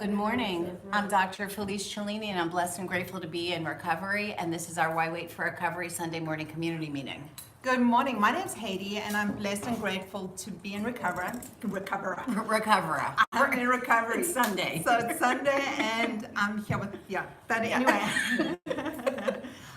Good morning. I'm Dr. Felice Cellini, and I'm blessed and grateful to be in recovery. And this is our Why Wait for Recovery Sunday morning community meeting. Good morning. My name's Haiti, and I'm blessed and grateful to be in recovery. I'm in recovery. It's Sunday. So it's Sunday, and I'm here with, But anyway,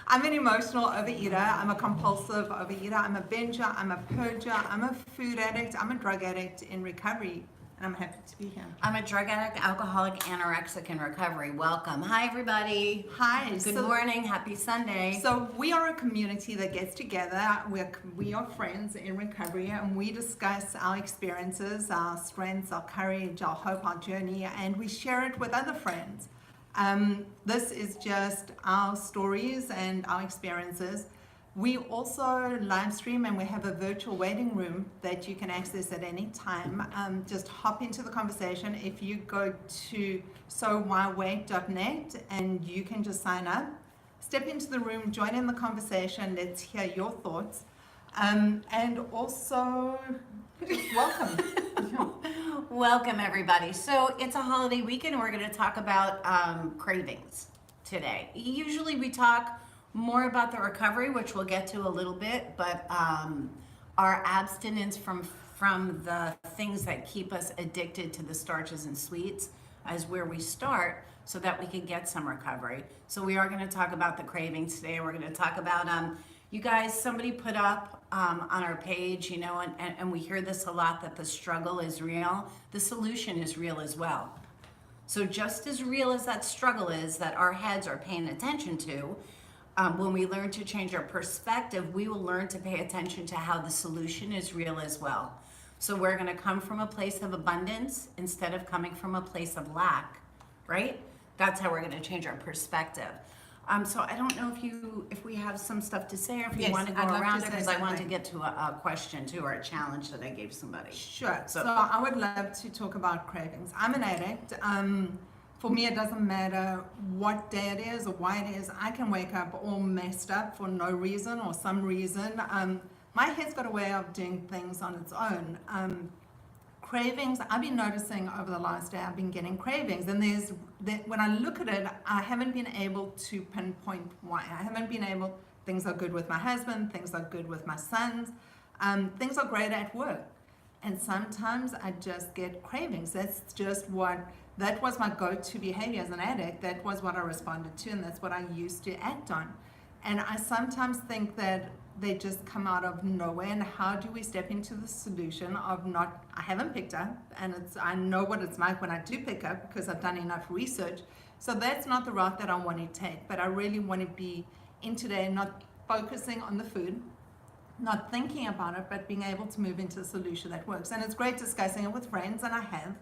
I'm an emotional overeater. I'm a compulsive overeater. I'm a binger. I'm a purger. I'm a food addict. I'm a drug addict in recovery. And I'm happy to be here. I'm a drug addict, alcoholic, anorexic in recovery. Welcome. Hi, everybody. Hi. Good morning. Happy Sunday. So we are a community that gets together. We are friends in recovery, and we discuss our experiences, our strengths, our courage, our hope, our journey, and we share it with other friends. This is just our stories and our experiences. We also live stream, and we have a virtual waiting room that you can access at any time. Just hop into the conversation. If you go to sowhywait.net and you can just sign up, step into the room, join in the conversation. Let's hear your thoughts. And also, welcome. Welcome, everybody. So it's a holiday weekend. We're going to talk about cravings today. Usually we talk more about the recovery, which we'll get to a little bit, but our abstinence from the things that keep us addicted to the starches and sweets is where we start so that we can get some recovery. So we are going to talk about the cravings today. We're going to talk about, you guys, somebody put up on our page, and we hear this a lot, that the struggle is real. The solution is real as well. So just as real as that struggle is that our heads are paying attention to, when we learn to change our perspective, we will learn to pay attention to how the solution is real as well. So we're going to come from a place of abundance instead of coming from a place of lack, right? That's how we're going to change our perspective. So I don't know if we have some stuff to say, or if you want to go around it, because I want to get to a question too, or a challenge that I gave somebody. Sure. So I would love to talk about cravings. I'm an addict. For me, it doesn't matter what day it is or why it is. I can wake up all messed up for no reason or some reason. My head's got a way of doing things on its own. Cravings, I've been noticing over the last day, I've been getting cravings. And when I look at it, I haven't been able to pinpoint why. Things are good with my husband, things are good with my sons, things are great at work. And sometimes I just get cravings. That was my go-to behavior as an addict. That was what I responded to, and that's what I used to act on. And I sometimes think that they just come out of nowhere. And how do we step into the solution of I haven't picked up, and I know what it's like when I do pick up because I've done enough research. So that's not the route that I want to take, but I really want to be in today, not focusing on the food, not thinking about it, but being able to move into a solution that works. And it's great discussing it with friends, and I have.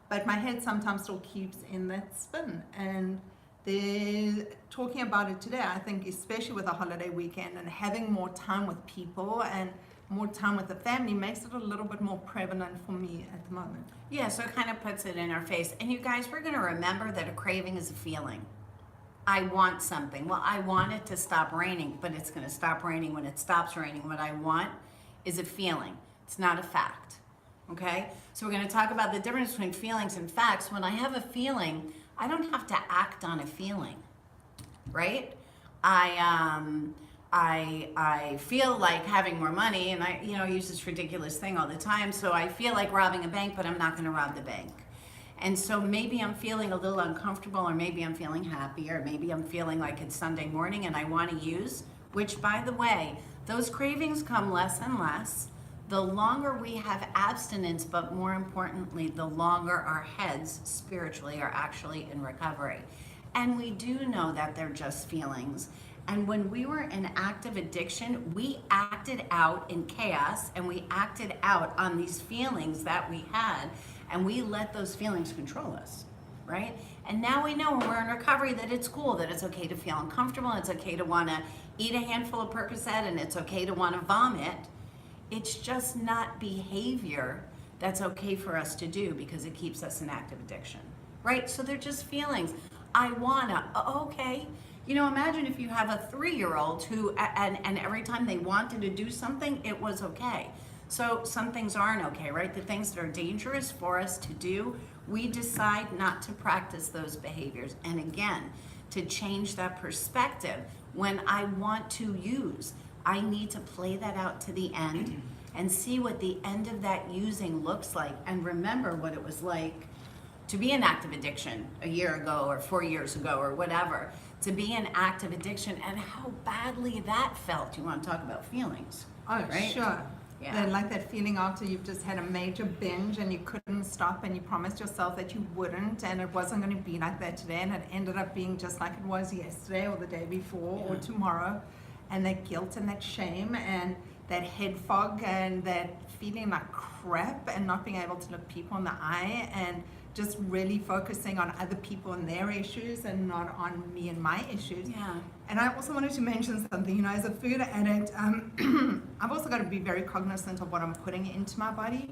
But my head sometimes still keeps in that spin, and they're talking about it today. I think especially with a holiday weekend and having more time with people and more time with the family makes it a little bit more prevalent for me at the moment. Yeah, so it kind of puts it in our face. And you guys, we're going to remember that a craving is a feeling. I want something. Well, I want it to stop raining, but it's going to stop raining when it stops raining. What I want is a feeling. It's not a fact. Okay, so we're going to talk about the difference between feelings and facts. When I have a feeling, I don't have to act on a feeling, right? I feel like having more money, and I use this ridiculous thing all the time. So I feel like robbing a bank, but I'm not going to rob the bank. And so maybe I'm feeling a little uncomfortable, or maybe I'm feeling happy, or maybe I'm feeling like it's Sunday morning and I want to use, which, by the way, those cravings come less and less the longer we have abstinence, but more importantly, the longer our heads spiritually are actually in recovery. And we do know that they're just feelings. And when we were in active addiction, we acted out in chaos, and we acted out on these feelings that we had, and we let those feelings control us, right? And now we know when we're in recovery that it's cool, that it's okay to feel uncomfortable, it's okay to want to eat a handful of Percocet, and it's okay to want to vomit. It's just not behavior that's okay for us to do because it keeps us in active addiction, right? So they're just feelings. I wanna, okay. Imagine if you have a 3-year-old who, and every time they wanted to do something, it was okay. So some things aren't okay, right? The things that are dangerous for us to do, we decide not to practice those behaviors. And again, to change that perspective, when I want to use, I need to play that out to the end and see what the end of that using looks like, and remember what it was like to be in active addiction a year ago or 4 years ago or whatever, to be in active addiction and how badly that felt. You want to talk about feelings? Oh, right? sure. Yeah. Then like that feeling after you've just had a major binge and you couldn't stop and you promised yourself that you wouldn't, and it wasn't going to be like that today, and it ended up being just like it was yesterday or the day before or tomorrow, and that guilt and that shame and that head fog and that feeling like crap and not being able to look people in the eye and just really focusing on other people and their issues and not on me and my issues. Yeah. And I also wanted to mention something, you know, as a food addict, I've also got to be very cognizant of what I'm putting into my body.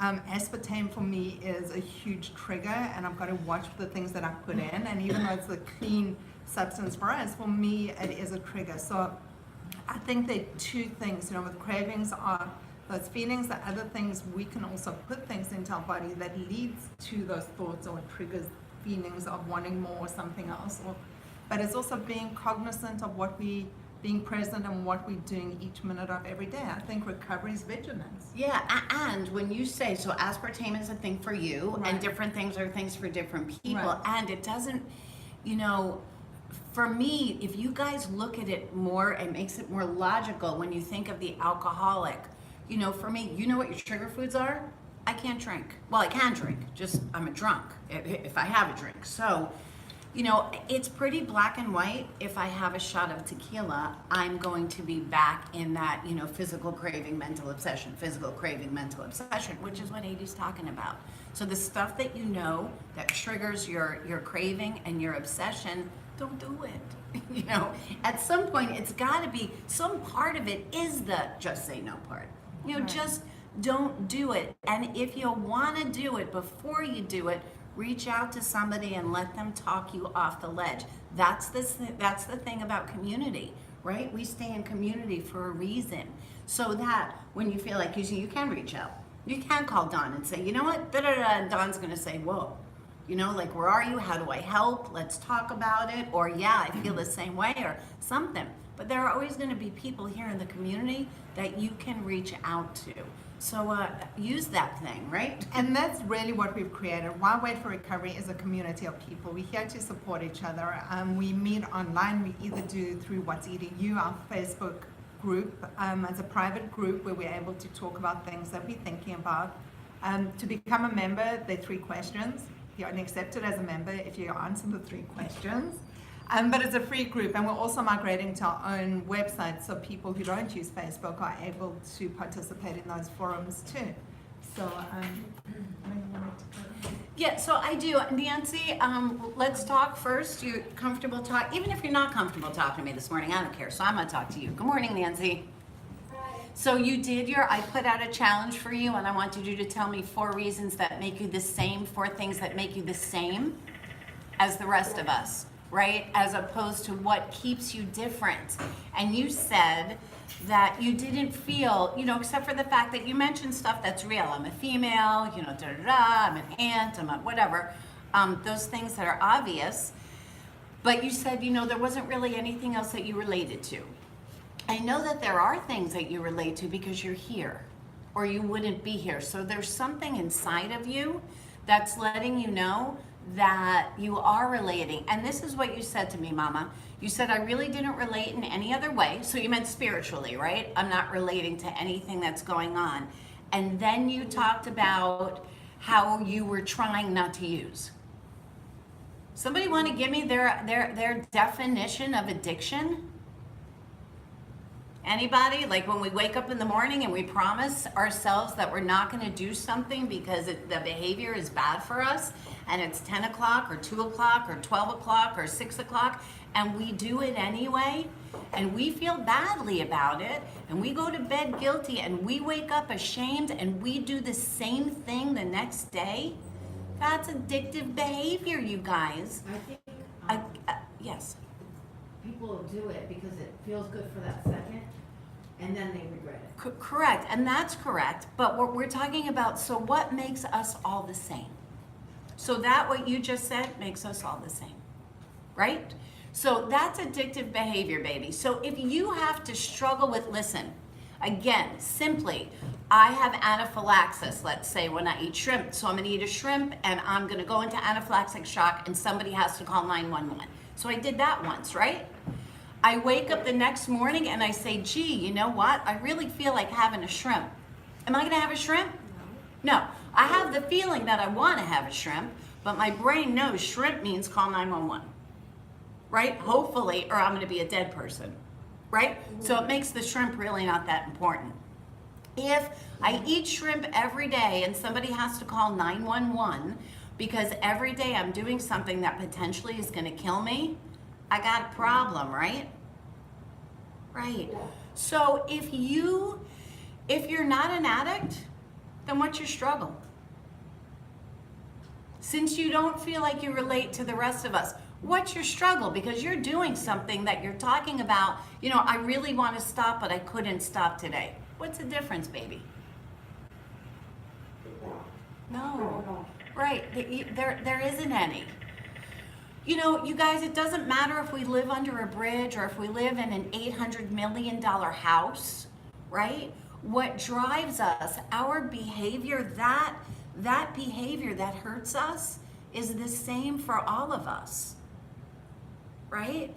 Aspartame for me is a huge trigger, and I've got to watch the things that I put in. And even though it's a clean substance for us, for me, it is a trigger. So I think there are two things, you know, with cravings are those feelings, the other things we can also put things into our body that leads to those thoughts or triggers feelings of wanting more or something else. But it's also being cognizant of being present and what we're doing each minute of every day. I think recovery is vigilance. Yeah, and when you say, so aspartame is a thing for you, Right. and different things are things for different people, Right. and it doesn't, you know, for me, if you guys look at it more, it makes it more logical when you think of the alcoholic. You know, for me, you know what your trigger foods are? I can't drink. Well, I can drink, just I'm a drunk if I have a drink. So, you know, it's pretty black and white. If I have a shot of tequila, I'm going to be back in that, you know, physical craving, mental obsession, which is what Adie's talking about. So the stuff that you know that triggers your craving and your obsession, don't do it. You know, at some point, it's got to be, some part of it is the just say no part. You know, Right. just don't do it. And if you want to do it, before you do it, reach out to somebody and let them talk you off the ledge. That's the thing about community, right? We stay in community for a reason, so that when you feel like you can reach out. You can call Dawn and say, you know what, and Dawn's going to say, whoa, you know, like, where are you? How do I help? Let's talk about it. Or, yeah, I feel the same way, or something. But there are always going to be people here in the community that you can reach out to. So use that thing, right? And that's really what we've created. Why Wait for Recovery is a community of people. We're here to support each other. We meet online. We either do through What's Eating You, our Facebook group, as a private group where we're able to talk about things that we're thinking about. To become a member, there are 3 questions. You're only accepted as a member if you answer the 3 questions. But it's a free group, and we're also migrating to our own website, so people who don't use Facebook are able to participate in those forums too. So, Yeah, so I do. Nancy, let's talk first. You're comfortable talk, even if you're not comfortable talking to me this morning, I don't care. So I'm gonna talk to you. Good morning, Nancy. So you did I put out a challenge for you, and I wanted you to tell me 4 reasons that make you the same, 4 things that make you the same as the rest of us, right? As opposed to what keeps you different. And you said that you didn't feel, you know, except for the fact that you mentioned stuff that's real. I'm a female, you know, I'm an aunt, I'm a whatever. Those things that are obvious. But you said, you know, there wasn't really anything else that you related to. I know that there are things that you relate to because you're here, or you wouldn't be here. So there's something inside of you that's letting you know that you are relating. And this is what you said to me, Mama. You said, I really didn't relate in any other way. So you meant spiritually, right? I'm not relating to anything that's going on. And then you talked about how you were trying not to use. Somebody want to give me their definition of addiction? Anybody? Like when we wake up in the morning and we promise ourselves that we're not going to do something because the behavior is bad for us, and it's 10 o'clock or 2 o'clock or 12 o'clock or 6 o'clock, and we do it anyway, and we feel badly about it, and we go to bed guilty, and we wake up ashamed, and we do the same thing the next day. That's addictive behavior, you guys. I think Yes. people do it because it feels good for that second, and then they regret it. Correct, and that's correct, but what we're talking about, so what makes us all the same? So that what you just said makes us all the same, right? So that's addictive behavior, baby. So if you have to struggle with, listen, again, simply, I have anaphylaxis, let's say, when I eat shrimp. So I'm gonna eat a shrimp and I'm gonna go into anaphylactic shock and somebody has to call 911. So I did that once, right? I wake up the next morning and I say, gee, you know what? I really feel like having a shrimp. Am I gonna have a shrimp? No. I have the feeling that I wanna have a shrimp, but my brain knows shrimp means call 911. Right? Hopefully, or I'm gonna be a dead person. Right? So it makes the shrimp really not that important. If I eat shrimp every day and somebody has to call 911 because every day I'm doing something that potentially is gonna kill me, I got a problem, right? Right. So if you're not an addict, then what's your struggle? Since you don't feel like you relate to the rest of us, what's your struggle? Because you're doing something that you're talking about, you know, I really want to stop, but I couldn't stop today. What's the difference, baby? No. Right. There isn't any. You know, you guys, it doesn't matter if we live under a bridge or if we live in an $800 million house, right? What drives us, our behavior, that behavior that hurts us is the same for all of us, right?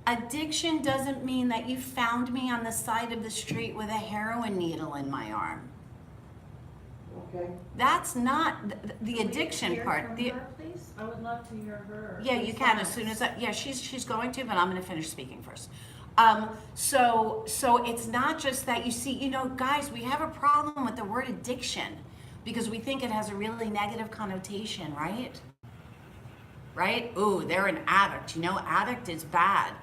Addiction doesn't mean that you found me on the side of the street with a heroin needle in my arm. Okay. That's not the Can we addiction hear part. from her, please? I would love to hear her. Yeah, you can as soon as she's going to, but I'm going to finish speaking first. So it's not just that. You see, you know, guys, we have a problem with the word addiction because we think it has a really negative connotation, right? Right? Ooh, they're an addict. You know, addict is bad.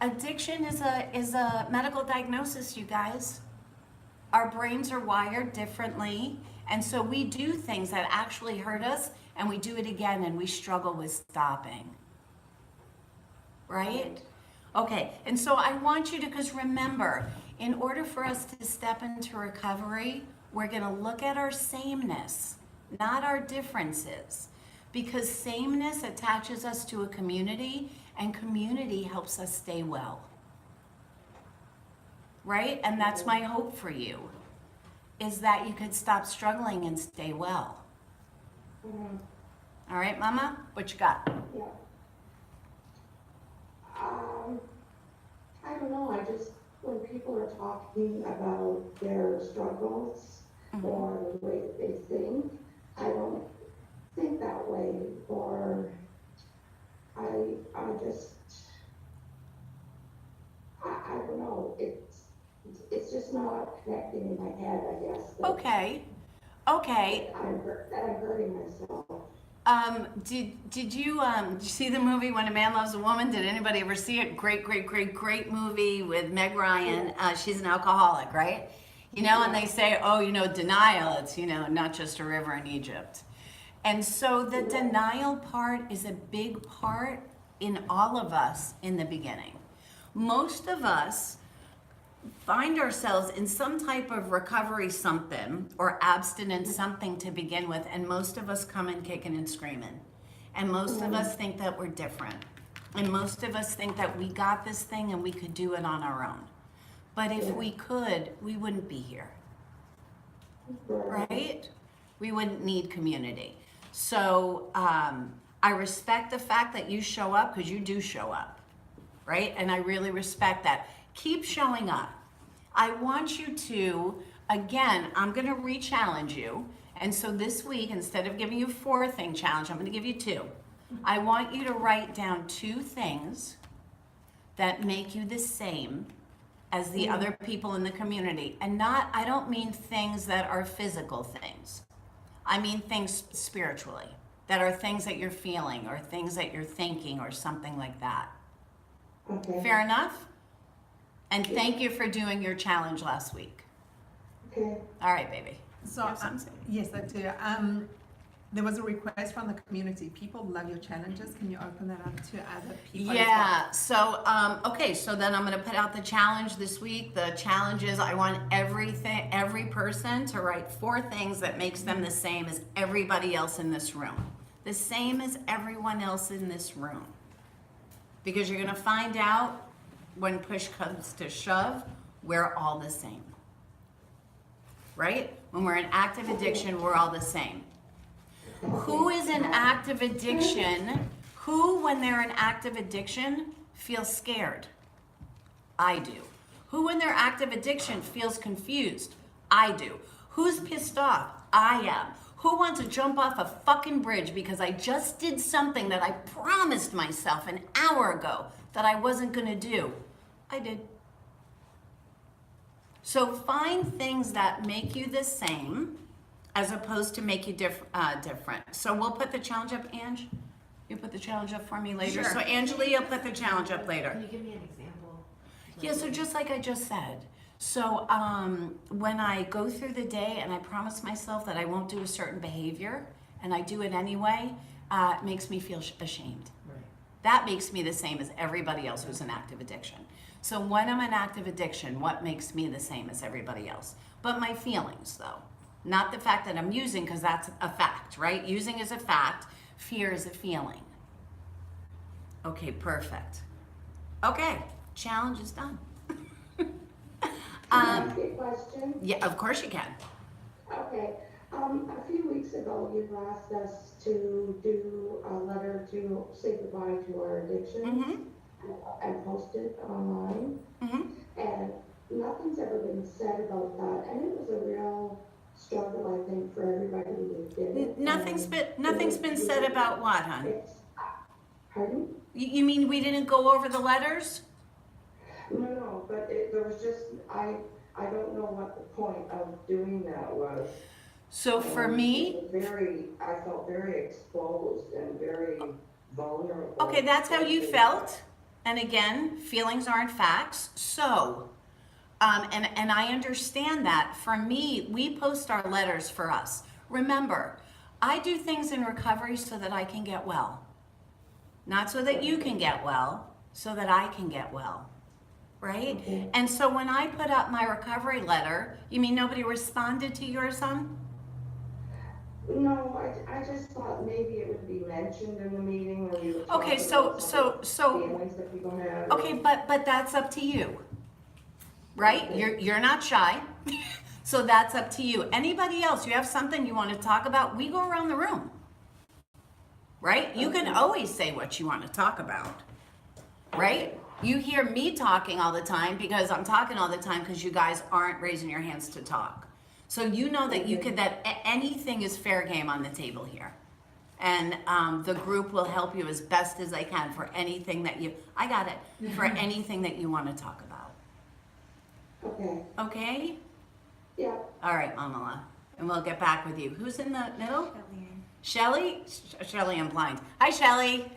Addiction is a medical diagnosis, you guys. Our brains are wired differently, and so we do things that actually hurt us, and we do it again, and we struggle with stopping. Right? Okay, and so I want you to, because remember, in order for us to step into recovery, we're going to look at our sameness, not our differences, because sameness attaches us to a community, and community helps us stay well. Right? And that's my hope for you, is that you could stop struggling and stay well. Mm-hmm. All right, Mama? What you got? Yeah. I don't know, I just, when people are talking about their struggles or the way that they think, I don't think that way, or I don't know, it's just not connecting in my head, I guess. Okay. That I'm hurting myself. Did you see the movie When a Man Loves a Woman? Did anybody ever see it? Great movie with Meg Ryan. She's an alcoholic, right? You know, and they say, oh, you know, denial, it's, you know, not just a river in Egypt. And so the denial part is a big part in all of us in the beginning. Most of us find ourselves in some type of recovery something or abstinence something to begin with, and most of us come in kicking and screaming. And most of us think that we're different. And most of us think that we got this thing and we could do it on our own. But if we could, we wouldn't be here. Right? We wouldn't need community. So I respect the fact that you show up, because you do show up. Right? And I really respect that. Keep showing up. I want you to, again, I'm going to re-challenge you. And so this week, instead of giving you a 4-thing challenge, I'm going to give you 2. I want you to write down 2 things that make you the same as the other people in the community. And I don't mean things that are physical things. I mean things spiritually, that are things that you're feeling or things that you're thinking or something like that. Okay. Fair enough? And thank you for doing your challenge last week. Okay. All right, baby. So, You have something to say? yes, I do. There was a request from the community. People love your challenges. Can you open that up to other people? Yeah, so, okay, so then I'm gonna put out the challenge this week. The challenge is I want every person to write 4 things that makes them the same as everybody else in this room. The same as everyone else in this room. Because you're gonna find out when push comes to shove, we're all the same. Right? When we're in active addiction, we're all the same. Who is in active addiction? Who, when they're in active addiction, feels scared? I do. Who, when they're active addiction, feels confused? I do. Who's pissed off? I am. Who wants to jump off a fucking bridge because I just did something that I promised myself an hour ago that I wasn't gonna do? I did. So find things that make you the same as opposed to make you different. So we'll put the challenge up, Ange? You put the challenge up for me later? Sure. So Angela, will put the challenge up later. Can you give me an example? Yeah, so just like I just said. So when I go through the day and I promise myself that I won't do a certain behavior and I do it anyway, it makes me feel ashamed. Right. That makes me the same as everybody else who's in active addiction. So when I'm in active addiction, what makes me the same as everybody else? But my feelings, though. Not the fact that I'm using, because that's a fact, right? Using is a fact, fear is a feeling. Okay, perfect. Okay, challenge is done. Can I ask you a question? Yeah, of course you can. Okay, a few weeks ago, you asked us to do a letter to say goodbye to our addictions and post it online. And nothing's ever been said about that, and it was a real struggle, I think, for everybody who did it. Nothing's been said about what, hon? Pardon? You mean we didn't go over the letters? No, but there was just, I don't know what the point of doing that was. So for me, I felt very exposed and very vulnerable. okay, that's how you felt. And again, feelings aren't facts. So, and I understand that. For me, we post our letters for us. Remember, I do things in recovery so that I can get well. Not so that you can get well, so that I can get well. Right? Okay. And so when I put up my recovery letter, you mean nobody responded to yours, hon? No, I just thought maybe it would be mentioned in the meeting when we were talking Okay, so feelings that people have. okay, but that's up to you. Right? Okay. You're not shy. So that's up to you. Anybody else, you have something you want to talk about, we go around the room. Right? You can always say what you want to talk about. Right? You hear me talking all the time because I'm talking all the time because you guys aren't raising your hands to talk. So you know that you could, that anything is fair game on the table here. And the group will help you as best as they can for anything that you, I got it, for anything that you want to talk about. Okay, Okay? yeah. All right, Mamala. And we'll get back with you. Who's in the middle? Shelly? Shelly, I'm blind. Hi, Shelly.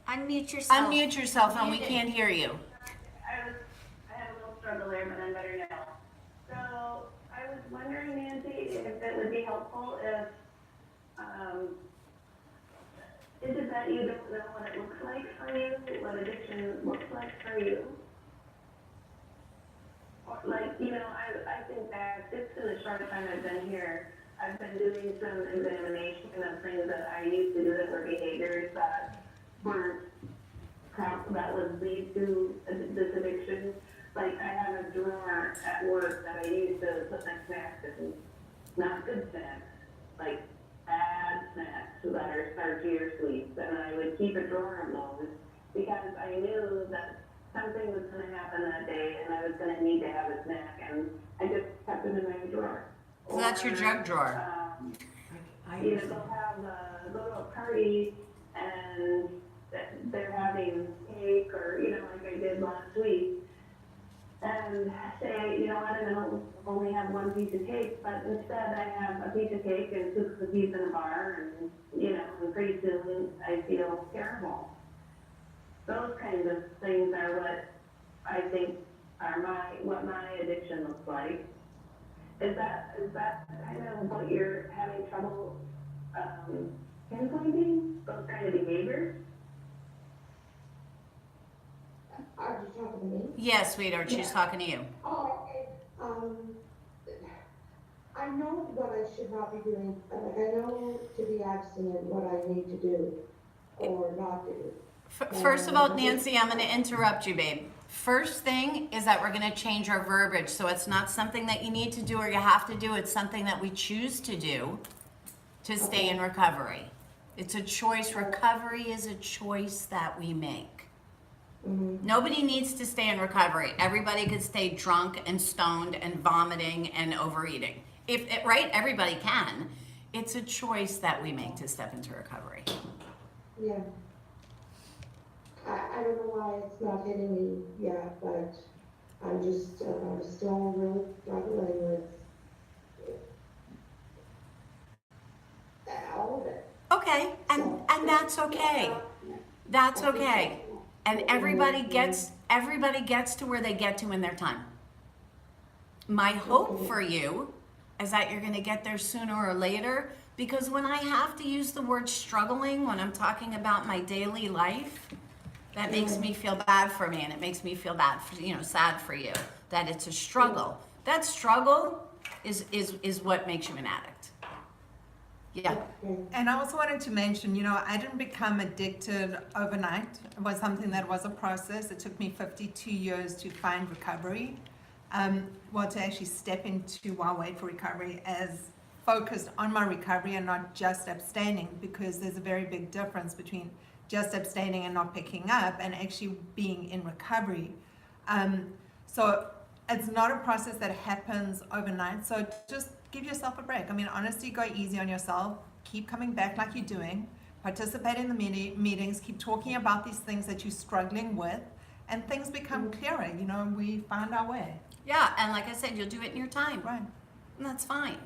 Unmute yourself. Unmute yourself and we can't hear you. I had a little struggle there, but I'm better now. So I was wondering, Nancy, if it would be helpful if, is it that you don't know what it looks like for you, what addiction looks like for you? Or like, you know, I think that just in the short time I've been here, I've been doing some examination of things that I used to do that were behaviors that weren't, that would lead to this addiction. Like I have a drawer at work that I used to put my snacks in, not good snacks, like bad snacks that are starchy or sweet. And I would keep a drawer of those because I knew that something was going to happen that day and I was going to need to have a snack, and I just kept them in my drawer. So that's your drug drawer. You know, they'll go to a party and they're having cake, or, you know, like I did last week, and say, you know what, I don't only have one piece of cake, but instead I have a piece of cake and 6 cookies in a bar, and, you know, and pretty soon I feel terrible. Those kinds of things are what I think are what my addiction looks like. Is that kind of what you're having trouble, pinpointing, those kind of behaviors? Are you talking to me? Yes, sweetheart, she's talking to you. Oh, okay. I know what I should not be doing, like I know to be abstinent, what I need to do or not do. First of all, Nancy, I'm going to interrupt you, babe. First thing is that we're going to change our verbiage, so it's not something that you need to do or you have to do. It's something that we choose to do to stay in recovery. It's a choice. Recovery is a choice that we make. Nobody needs to stay in recovery. Everybody could stay drunk and stoned and vomiting and overeating. Right? Everybody can. It's a choice that we make to step into recovery. Yeah. I don't know why it's not hitting me yet, but I'm just still really struggling with all of it. Okay, and that's okay. That's okay. And everybody gets to where they get to in their time. My hope for you is that you're going to get there sooner or later, because when I have to use the word struggling when I'm talking about my daily life, that makes me feel bad for me, and it makes me feel bad for, sad for you that it's a struggle. That struggle is what makes you an addict. Yeah. And I also wanted to mention, I didn't become addicted overnight. It was something that was a process. It took me 52 years to find recovery. To actually step into while wait for recovery as focused on my recovery and not just abstaining, because there's a very big difference between just abstaining and not picking up and actually being in recovery. So it's not a process that happens overnight. So just give yourself a break. I mean, honestly, go easy on yourself. Keep coming back like you're doing. Participate in the meetings. Keep talking about these things that you're struggling with, and things become clearer. We find our way. Yeah, and like I said, you'll do it in your time. Right. And that's fine.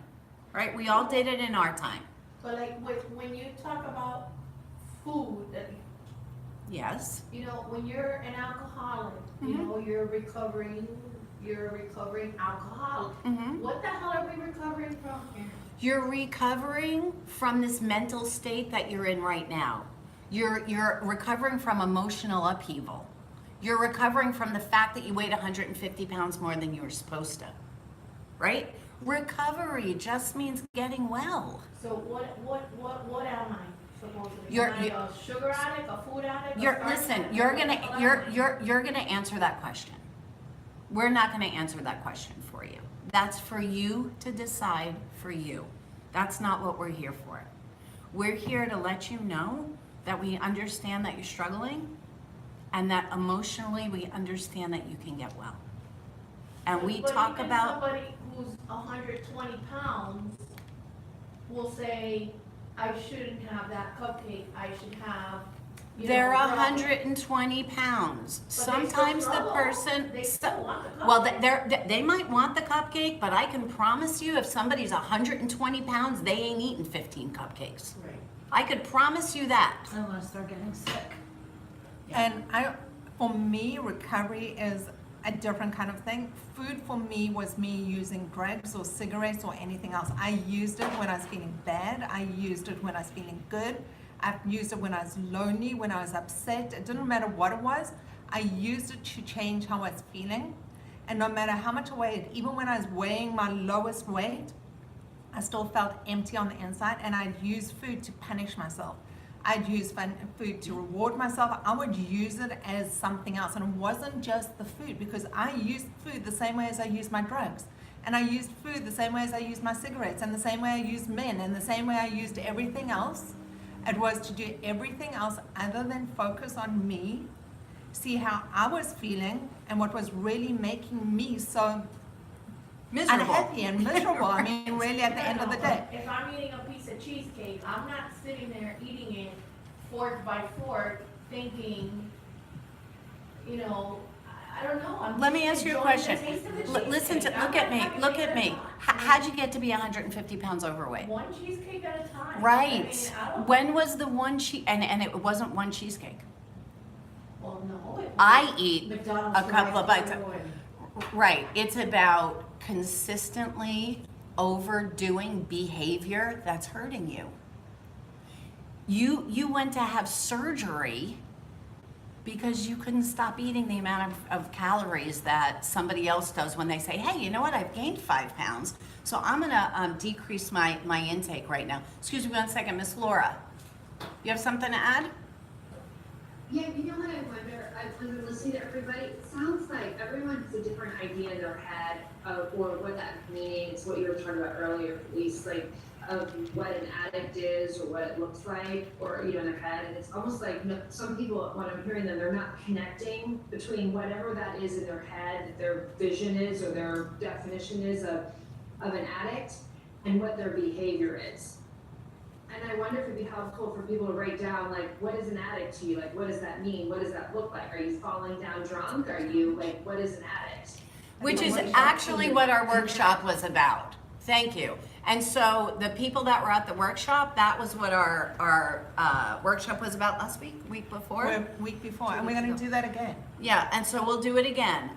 Right? We all did it in our time. But like when you talk about food, Yes. when you're an alcoholic, you're a recovering alcoholic. Mm-hmm. What the hell are we recovering from here? You're recovering from this mental state that you're in right now. You're recovering from emotional upheaval. You're recovering from the fact that you weighed 150 pounds more than you were supposed to. Right? Recovery just means getting well. So what am I supposed to be? You're- Am I a sugar addict, a food addict? Listen, you're gonna answer that question. We're not gonna answer that question for you. That's for you to decide for you. That's not what we're here for. We're here to let you know that we understand that you're struggling, and that emotionally we understand that you can get well. And we But talk even about, somebody who's 120 pounds will say, I shouldn't have that cupcake, I should have, they're brownie." 120 pounds. But they still Sometimes the struggle. person, They still want the cupcake. well, they might want the cupcake, but I can promise you if somebody's 120 pounds, they ain't eating 15 cupcakes. Right. I could promise you that. Unless they're getting sick. And for me, recovery is a different kind of thing. Food for me was me using drugs or cigarettes or anything else. I used it when I was feeling bad. I used it when I was feeling good. I've used it when I was lonely, when I was upset. It didn't matter what it was. I used it to change how I was feeling. And no matter how much I weighed, even when I was weighing my lowest weight, I still felt empty on the inside, and I'd use food to punish myself. I'd use food to reward myself. I would use it as something else. And it wasn't just the food, because I used food the same way as I used my drugs. And I used food the same way as I used my cigarettes, and the same way I used men, and the same way I used everything else. It was to do everything else other than focus on me, see how I was feeling, and what was really making me so Miserable. unhappy and miserable. I mean, really, at the end of the day. If I'm eating a piece of cheesecake, I'm not sitting there eating it fork by fork, thinking, I don't know. I'm Let me just ask you a enjoying the question. taste of the Listen cheesecake. to, I'm look at not me, having look it at me. a time. How'd you get to be 150 pounds overweight? One cheesecake at a time. Right. I don't. When was the one and it wasn't one cheesecake. Well, no. I eat McDonald's a couple of bites. Right. It's about consistently overdoing behavior that's hurting you. You went to have surgery because you couldn't stop eating the amount of calories that somebody else does when they say, hey, you know what, I've gained 5 pounds, so I'm gonna decrease my intake right now. Excuse me 1 second, Miss Laura. You have something to add? Yeah, you know what I wonder, I've been listening to everybody, it sounds like everyone has a different idea in their head of, or what that means, what you were talking about earlier, at least, like, of what an addict is, or what it looks like, or, you know, in their head, and it's almost like, some people, when I'm hearing them, they're not connecting between whatever that is in their head, their vision is, or their definition is of an addict, and what their behavior is. And I wonder if it'd be helpful for people to write down, like, what is an addict to you? Like, what does that mean? What does that look like? Are you falling down drunk? Are you, like, what is an addict? Which is actually what our workshop was about. Thank you. And so the people that were at the workshop, that was what our workshop was about last week before. Week before, and we're going to do that again. Yeah, and so we'll do it again.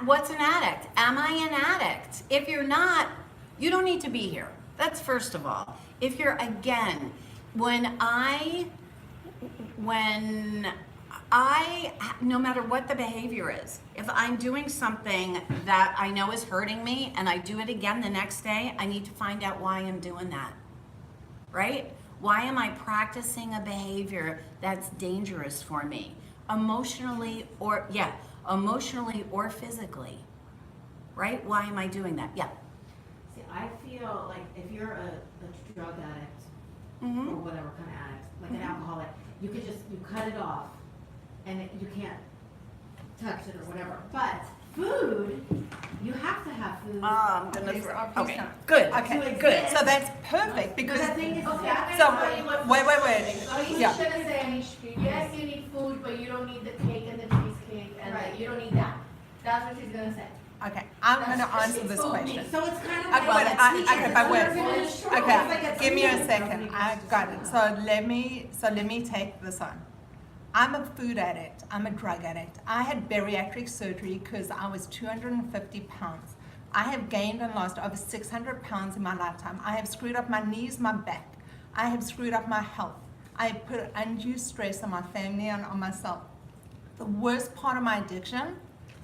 What's an addict? Am I an addict? If you're not, you don't need to be here. That's first of all. If you're, again, when I, no matter what the behavior is, if I'm doing something that I know is hurting me and I do it again the next day, I need to find out why I'm doing that, right? Why am I practicing a behavior that's dangerous for me? Emotionally or physically, right? Why am I doing that? Yeah. See, I feel like if you're a drug addict, Mm-hmm. or whatever kind of addict, like an alcoholic, you could just, you cut it off, and you can't touch it or whatever. But food, you have to have food. Okay, good. Okay, good. So that's perfect, But because, the thing is, Okay, that's so, I'm gonna tell you what- wait. So he's Yeah. gonna say, yes, you need food, but you don't need the cake and the cheesecake, and Right. you don't need that. That's what she's gonna say. Okay, I'm going to That's- answer it's this so question. So it's kind of Okay, like but a teacher. okay, but wait. It's like Okay, a give me a teacher. second. I got it. So let me take this on. I'm a food addict. I'm a drug addict. I had bariatric surgery because I was 250 pounds. I have gained and lost over 600 pounds in my lifetime. I have screwed up my knees, my back. I have screwed up my health. I have put undue stress on my family and on myself. The worst part of my addiction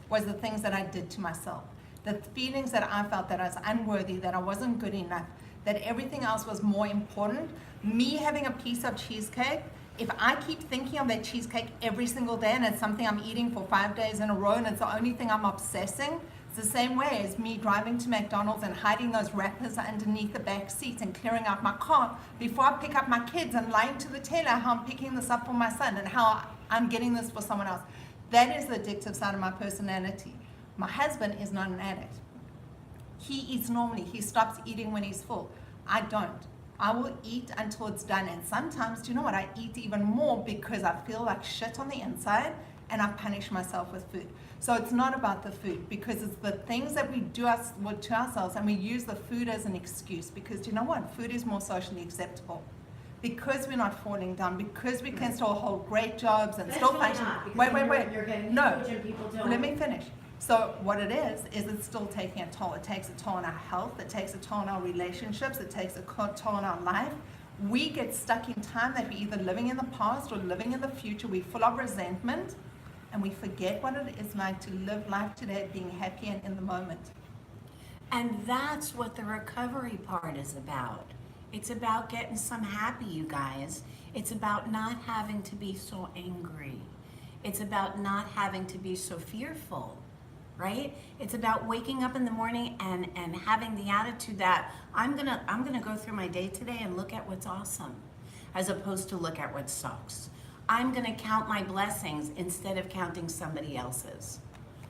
was the things that I did to myself. The feelings that I felt that I was unworthy, that I wasn't good enough, that everything else was more important. Me having a piece of cheesecake, if I keep thinking of that cheesecake every single day and it's something I'm eating for 5 days in a row and it's the only thing I'm obsessing, it's the same way as me driving to McDonald's and hiding those wrappers underneath the back seat and clearing out my car before I pick up my kids and lying to the teller how I'm picking this up for my son and how I'm getting this for someone else. That is the addictive side of my personality. My husband is not an addict. He eats normally. He stops eating when he's full. I don't. I will eat until it's done. And sometimes, do you know what? I eat even more because I feel like shit on the inside and I punish myself with food. So it's not about the food, because it's the things that we do to ourselves, and we use the food as an excuse, because do you know what? Food is more socially acceptable. Because we're not falling down, because we can still hold great jobs and still Especially function. not, because Wait. when you're getting No. huge and people don't. Let me finish. So what it is it's still taking a toll. It takes a toll on our health. It takes a toll on our relationships. It takes a toll on our life. We get stuck in time that we're either living in the past or living in the future. We're full of resentment, and we forget what it is like to live life today, being happy and in the moment. And that's what the recovery part is about. It's about getting some happy, you guys. It's about not having to be so angry. It's about not having to be so fearful, right? It's about waking up in the morning and having the attitude that I'm gonna go through my day today and look at what's awesome, as opposed to look at what sucks. I'm gonna count my blessings instead of counting somebody else's,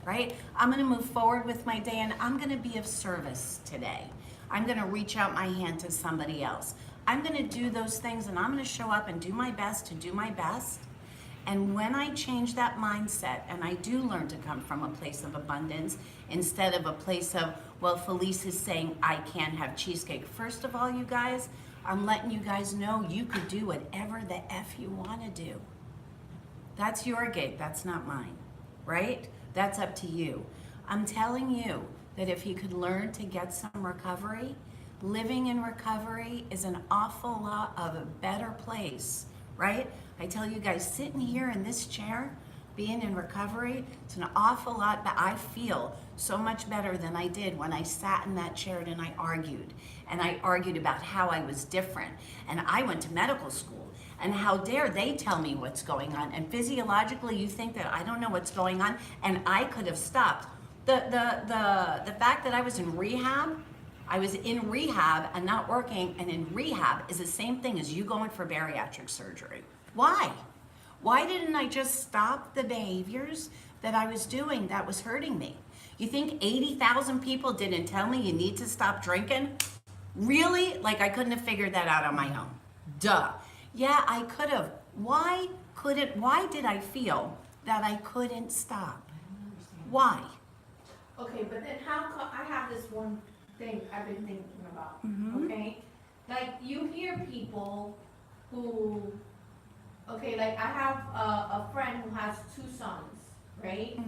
right? I'm gonna move forward with my day and I'm gonna be of service today. I'm gonna reach out my hand to somebody else. I'm gonna do those things and I'm gonna show up and do my best to do my best. And when I change that mindset and I do learn to come from a place of abundance instead of a place of, well, Felice is saying I can't have cheesecake. First of all, you guys, I'm letting you guys know you could do whatever the F you wanna do. That's your gig, that's not mine, right? That's up to you. I'm telling you, that if he could learn to get some recovery, living in recovery is an awful lot of a better place, right? I tell you guys, sitting here in this chair, being in recovery, it's an awful lot, but I feel so much better than I did when I sat in that chair and I argued. And I argued about how I was different. And I went to medical school. And how dare they tell me what's going on? And physiologically, you think that I don't know what's going on? And I could have stopped. The fact that I was in rehab and not working, and in rehab is the same thing as you going for bariatric surgery. Why? Why didn't I just stop the behaviors that I was doing that was hurting me? You think 80,000 people didn't tell me you need to stop drinking? Really? Like I couldn't have figured that out on my own. Duh. Yeah, I could have. Why did I feel that I couldn't stop? Why? Okay, but then I have this one thing I've been thinking about, okay? Like, you hear people who, okay, like I have a friend who has 2 sons, right?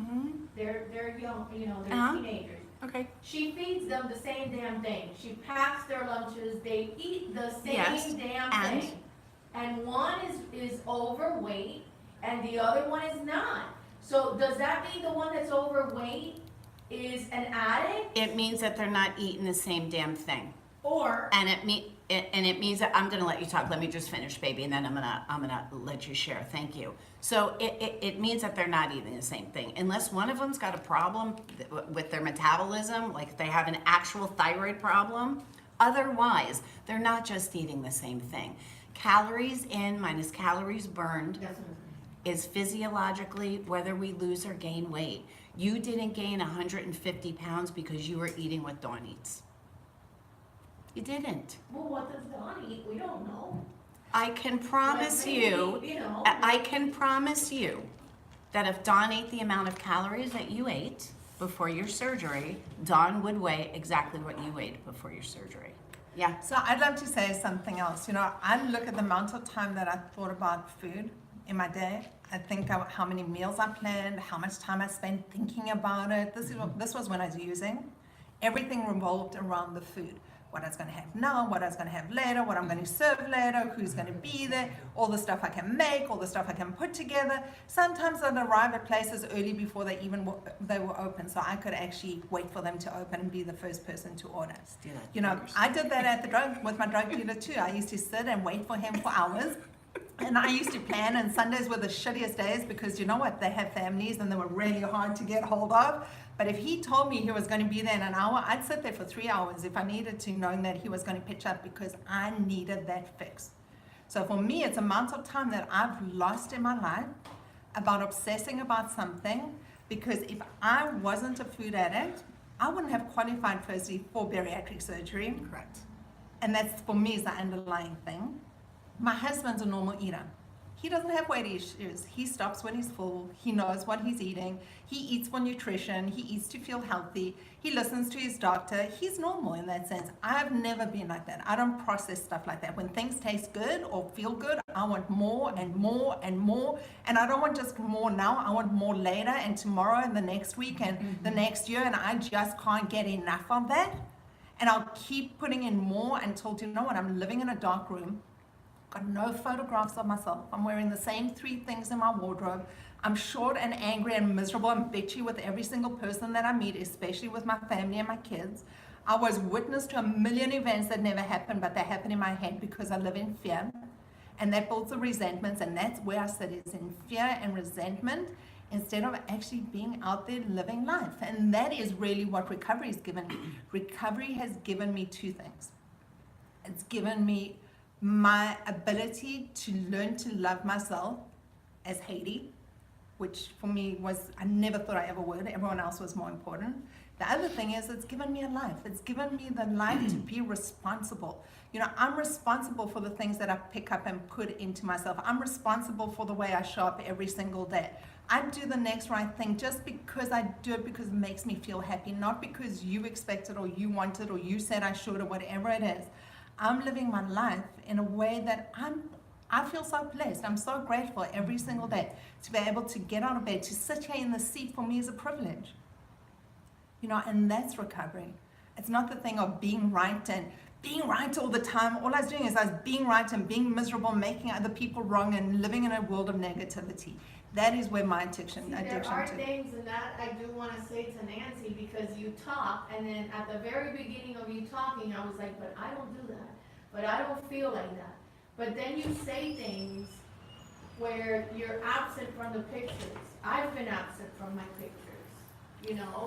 They're young, they're teenagers. Okay. She feeds them the same damn thing. She packs their lunches, they eat the same Yes, damn and? thing. And one is overweight and the other one is not. So does that mean the one that's overweight is an addict? It means that they're not eating the same damn thing. Or And it means that I'm gonna let you talk. Let me just finish, baby, and then I'm gonna let you share. Thank you. So it means that they're not eating the same thing, unless one of them's got a problem with their metabolism, like they have an actual thyroid problem. Otherwise, they're not just eating the same thing. Calories in minus calories burned That's what is physiologically whether we lose or gain weight. You didn't gain 150 pounds because you were eating what Dawn eats. You didn't. well, what does Don eat? We don't know. I can promise Like, you, maybe, I can promise you that if Dawn ate the amount of calories that you ate before your surgery, Dawn would weigh exactly what you weighed before your surgery. Yeah. So I'd love to say something else. I look at the amount of time that I thought about food in my day. I think of how many meals I planned, how much time I spent thinking about it. This was when I was using. Everything revolved around the food. What I was going to have now, what I was going to have later, what I'm going to serve later, who's going to be there, all the stuff I can make, all the stuff I can put together. Sometimes I'd arrive at places early before they were open, so I could actually wait for them to open and be the first person to order. I did that with my drug dealer too. I used to sit and wait for him for hours. And I used to plan, and Sundays were the shittiest days because you know what? They have families and they were really hard to get hold of. But if he told me he was going to be there in an hour, I'd sit there for 3 hours if I needed to, knowing that he was going to pitch up because I needed that fix. So for me, it's amount of time that I've lost in my life about obsessing about something, because if I wasn't a food addict, I wouldn't have qualified firstly for bariatric surgery. Correct. And that's, for me, is the underlying thing. My husband's a normal eater. He doesn't have weight issues. He stops when he's full. He knows what he's eating. He eats for nutrition. He eats to feel healthy. He listens to his doctor. He's normal in that sense. I've never been like that. I don't process stuff like that. When things taste good or feel good, I want more and more and more. And I don't want just more now. I want more later and tomorrow and the next week and the next year. And I just can't get enough of that. And I'll keep putting in more until, you know what, I'm living in a dark room. Got no photographs of myself. I'm wearing the same 3 things in my wardrobe. I'm short and angry and miserable and bitchy with every single person that I meet, especially with my family and my kids. I was witness to a million events that never happened, but they happen in my head because I live in fear. And that builds the resentments, and that's where I sit, is in fear and resentment instead of actually being out there living life. And that is really what recovery has given me. Recovery has given me 2 things. It's given me my ability to learn to love myself as Haiti, which for me was, I never thought I ever would. Everyone else was more important. The other thing is, it's given me a life. It's given me the life to be responsible. I'm responsible for the things that I pick up and put into myself. I'm responsible for the way I show up every single day. I do the next right thing just because I do it because it makes me feel happy, not because you expect it or you want it or you said I should or whatever it is. I'm living my life in a way that I feel so blessed. I'm so grateful every single day to be able to get out of bed, to sit here in the seat for me is a privilege. and that's recovery. It's not the thing of being right and being right all the time. All I was doing is I was being right and being miserable, making other people wrong, and living in a world of negativity. That is where my addiction There are to. things, and that I do want to say to Nancy, because you talk, and then at the very beginning of you talking, I was like, but I don't do that, but I don't feel like that. But then you say things where you're absent from the pictures. I've been absent from my pictures,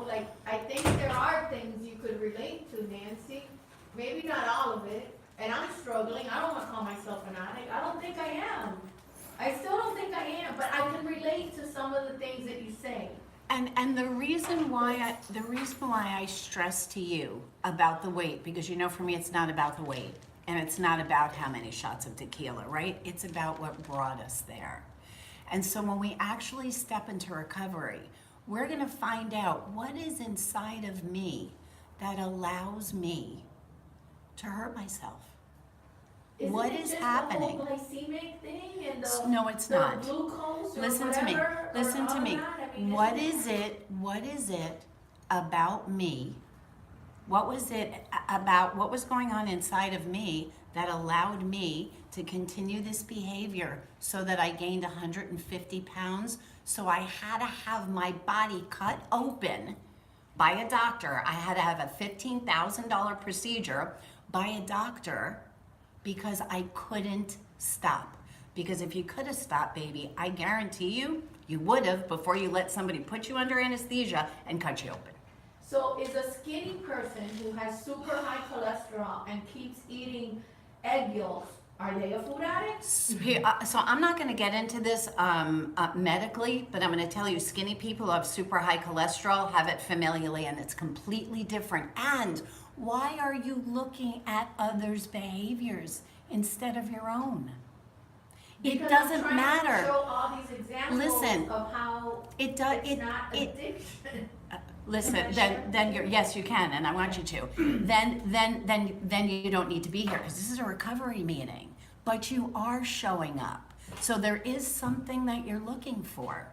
like, I think there are things you could relate to, Nancy. Maybe not all of it, and I'm struggling. I don't want to call myself an addict. I don't think I am. I still don't think I am, but I can relate to some of the things that you say. And the reason why I stress to you about the weight, because for me it's not about the weight, and it's not about how many shots of tequila, right? It's about what brought us there. And so when we actually step into recovery, we're gonna find out what is inside of me that allows me to hurt myself. What is happening? The whole glycemic thing and No, it's the not. glucose or Listen to me. whatever, Listen or to all me. that? I mean, What is it about me? What was it about what was going on inside of me that allowed me to continue this behavior so that I gained 150 pounds? So I had to have my body cut open by a doctor. I had to have a $15,000 procedure by a doctor because I couldn't stop. Because if you could have stopped, baby, I guarantee you would have before you let somebody put you under anesthesia and cut you open. So is a skinny person who has super high cholesterol and keeps eating egg yolks, are they a food addict? So I'm not going to get into this medically, but I'm going to tell you skinny people who have super high cholesterol have it familially, and it's completely different. And why are you looking at others' behaviors instead of your own? It Because doesn't I'm trying matter. to show all these examples Listen, of how it's not addiction. Listen, Can I then you're, yes, you can, and I want you to. Then you don't need to be here because this is a recovery meeting. But you are showing up, so there is something that you're looking for,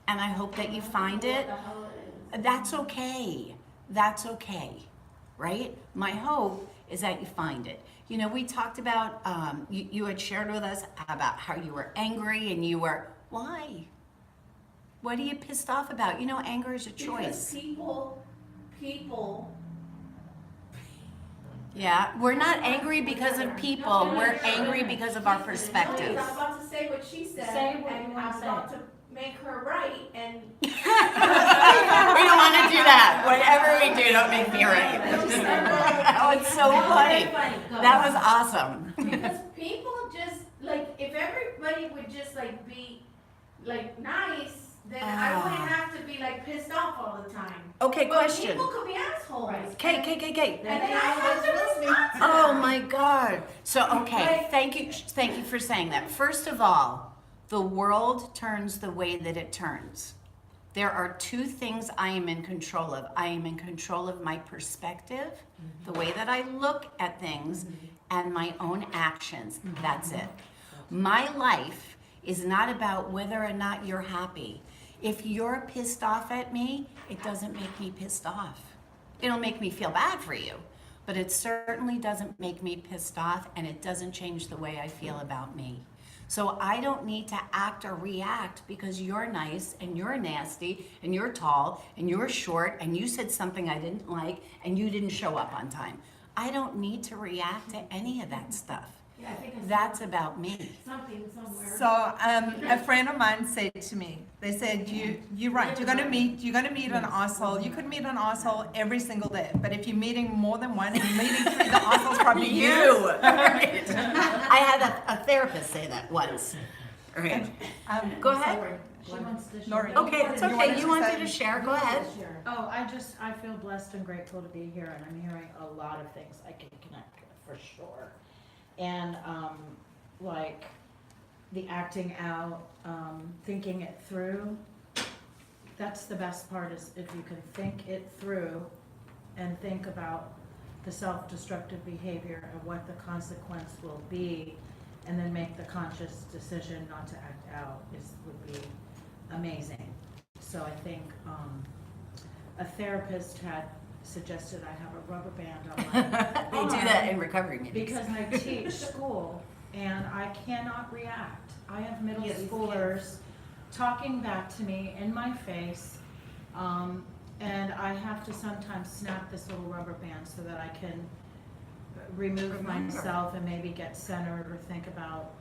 and I hope that you find it. That's okay. That's okay, right? My hope is that you find it. We talked about you had shared with us about how you were angry and you were why. What are you pissed off about? Anger is a choice. Because people. Yeah, we're not angry because of people. We're angry because of our perspective. I'm about to say what she said, Say what and you wanna I'm say. about to make her right, and We don't want to do that. Whatever we do, don't make me right. Oh, it's so funny. That was awesome. because people just, like, if everybody would just, like, be, like, nice, then I wouldn't have to be, like, pissed off all the time. Okay, But question. people could be assholes. K. And then I have to respond to Oh them. my God. So, okay, thank you for saying that. First of all, the world turns the way that it turns. There are two things I am in control of. I am in control of my perspective, the way that I look at things, and my own actions. That's it. My life is not about whether or not you're happy. If you're pissed off at me, it doesn't make me pissed off. It'll make me feel bad for you, but it certainly doesn't make me pissed off, and it doesn't change the way I feel about me. So I don't need to act or react because you're nice and you're nasty and you're tall and you're short and you said something I didn't like and you didn't show up on time. I don't need to react to any of that stuff. Yeah, I think it's That's about me. something somewhere. So a friend of mine said to me, they said, you're right, you're gonna meet an arsehole. You could meet an arsehole every single day, but if you're meeting more than one, and you're meeting three, the arsehole's probably you. Right. I had a therapist say that once. Right. Go ahead. She wants to share. Lori. Okay, it's okay. You wanted to share. Go ahead. Oh, I feel blessed and grateful to be here, and I'm hearing a lot of things I can connect with for sure. And, like, the acting out, thinking it through, that's the best part, is if you can think it through and think about the self-destructive behavior and what the consequence will be, and then make the conscious decision not to act out would be amazing. So I think a therapist had suggested I have a rubber band on my They do that in recovery meetings. because I teach school and I cannot react. I have middle Yeah, these schoolers talking back to me in my face, and I have to sometimes snap this little rubber band so that I can remove Remember. myself and maybe get centered or think about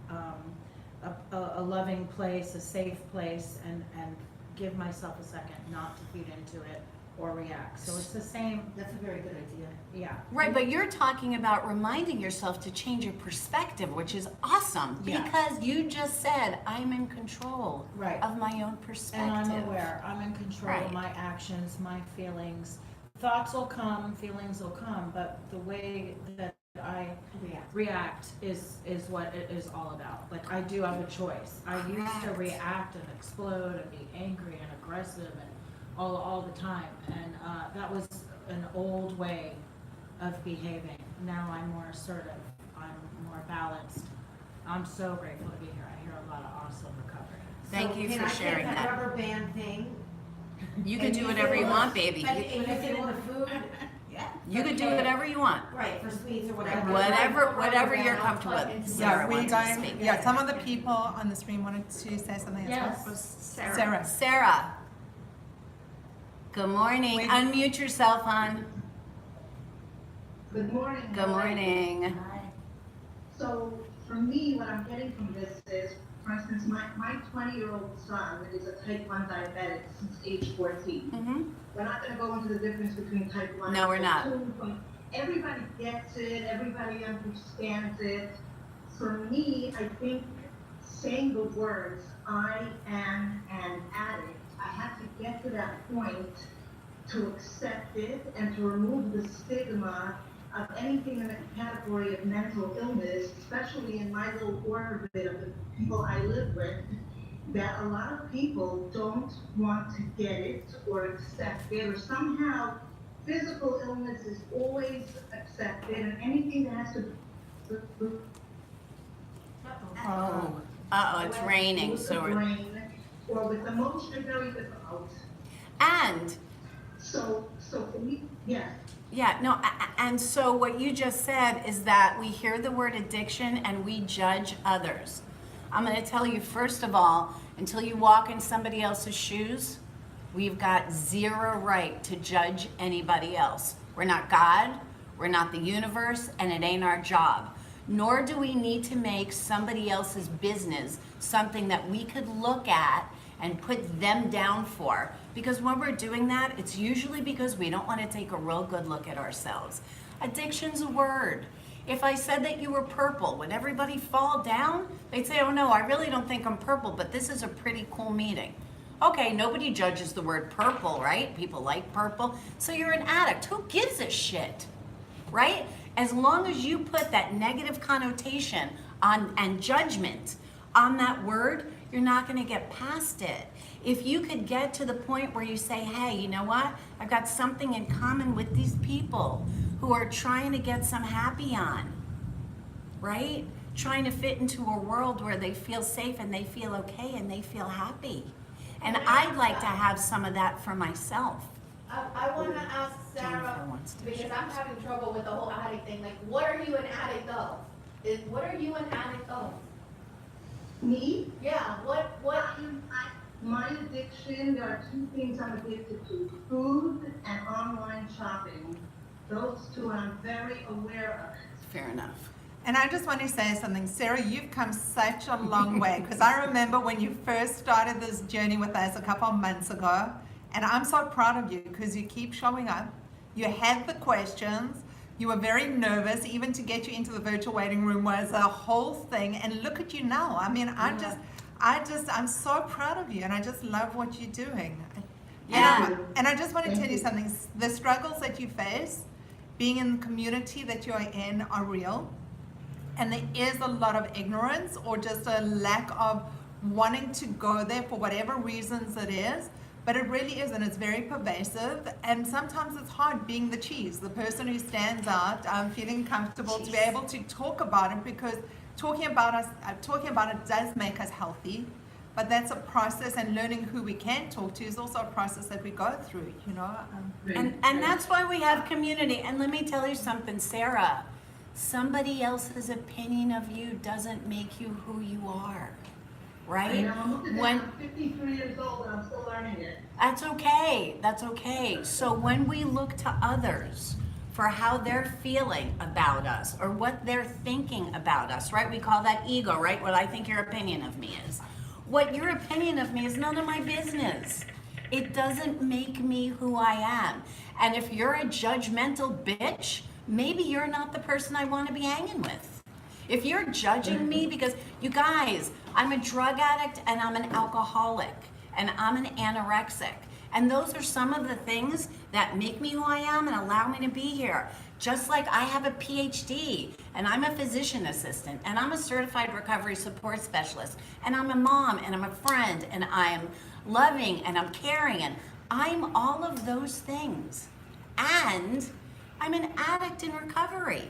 a loving place, a safe place, and give myself a second not to feed into it or react. So it's the same, That's a very good idea. yeah. Right, but you're talking about reminding yourself to change your perspective, which is awesome, Yeah. because you just said, I'm in control Right. of my own perspective. And I'm aware, I'm in control Right. of my actions, my feelings. Thoughts will come, feelings will come, but the way that I react is what it is all about. Like, I do have a choice. I used to Correct. react and explode and be angry and aggressive and all the time. And that was an old way of behaving. Now I'm more assertive, I'm more balanced. I'm so grateful to be here. I hear a lot of awesome recovery. Thank you for sharing Can I that. get that rubber band thing? You can And do use whatever it you on- want, baby. But use it in the food? Yeah. You can do Okay. whatever you want. Right, for sweets or whatever. Whatever you're comfortable with. Sarah we're wants to going, speak. yeah, some of the people on the stream wanted to say something as well. Yes. Sarah. Sarah. Good morning. Wait. Unmute yourself, hon. Good morning. Good morning. So for me, what I'm getting from this is, for instance, my 20-year-old son is a type 1 diabetic since age 14. Mm-hmm. We're not going to go into the difference between type 1 No, we're and not. type 2, but everybody gets it, everybody understands it. For me, I think saying the words, I am an addict, I have to get to that point to accept it and to remove the stigma of anything in the category of mental illness, especially in my little orbit of the people I live with, that a lot of people don't want to get it or accept it, or somehow physical illness is always accepted, and anything that has to Oh, It's raining, with the so we're, brain or with emotion are very difficult. and So for me, yes. yeah, no, and so what you just said is that we hear the word addiction and we judge others. I'm going to tell you, first of all, until you walk in somebody else's shoes, we've got zero right to judge anybody else. We're not God, we're not the universe, and it ain't our job. Nor do we need to make somebody else's business something that we could look at and put them down for. Because when we're doing that, it's usually because we don't want to take a real good look at ourselves. Addiction's a word. If I said that you were purple, would everybody fall down? They'd say, oh no, I really don't think I'm purple, but this is a pretty cool meeting. Okay, nobody judges the word purple, right? People like purple. So you're an addict. Who gives a shit? Right? As long as you put that negative connotation on and judgment on that word, you're not going to get past it. If you could get to the point where you say, hey, you know what? I've got something in common with these people who are trying to get some happy on, right? Trying to fit into a world where they feel safe and they feel okay and they feel happy. And I'd like to have some of that for myself. I want to ask Jennifer Sarah, wants to because share. I'm having trouble with the whole addict thing, like, what are you an addict of? What are you an addict of? Me, Yeah, what, my addiction, there are two things I'm addicted to, food and online shopping. Those two I'm very aware of. Fair enough. and I just want to say something. Sarah, you've come such a long way, because I remember when you first started this journey with us a couple of months ago, and I'm so proud of you because you keep showing up. You had the questions. You were very nervous. Even to get you into the virtual waiting room was a whole thing. And look at you now. I mean, I'm so proud of you, and I just love what you're doing. Yeah. And I just want to tell you something. The struggles that you face, being in the community that you're in, are real. And there is a lot of ignorance or just a lack of wanting to go there for whatever reasons it is. But it really is, and it's very pervasive. And sometimes it's hard being the cheese, the person who stands out, feeling comfortable to be able to talk about it, because talking about it does make us healthy. But that's a process, and learning who we can talk to is also a process that we go through, you know. And that's why we have community. And let me tell you something, Sarah. Somebody else's opinion of you doesn't make you who you are, right? When I'm 53 years old and I'm still learning it. that's okay. That's okay. So when we look to others for how they're feeling about us or what they're thinking about us, right? We call that ego, right? What I think your opinion of me is. What your opinion of me is none of my business. It doesn't make me who I am. And if you're a judgmental bitch, maybe you're not the person I want to be hanging with. If you're judging me because, you guys, I'm a drug addict and I'm an alcoholic and I'm an anorexic. And those are some of the things that make me who I am and allow me to be here. Just like I have a PhD and I'm a physician assistant and I'm a certified recovery support specialist and I'm a mom and I'm a friend and I'm loving and I'm caring and I'm all of those things. And I'm an addict in recovery.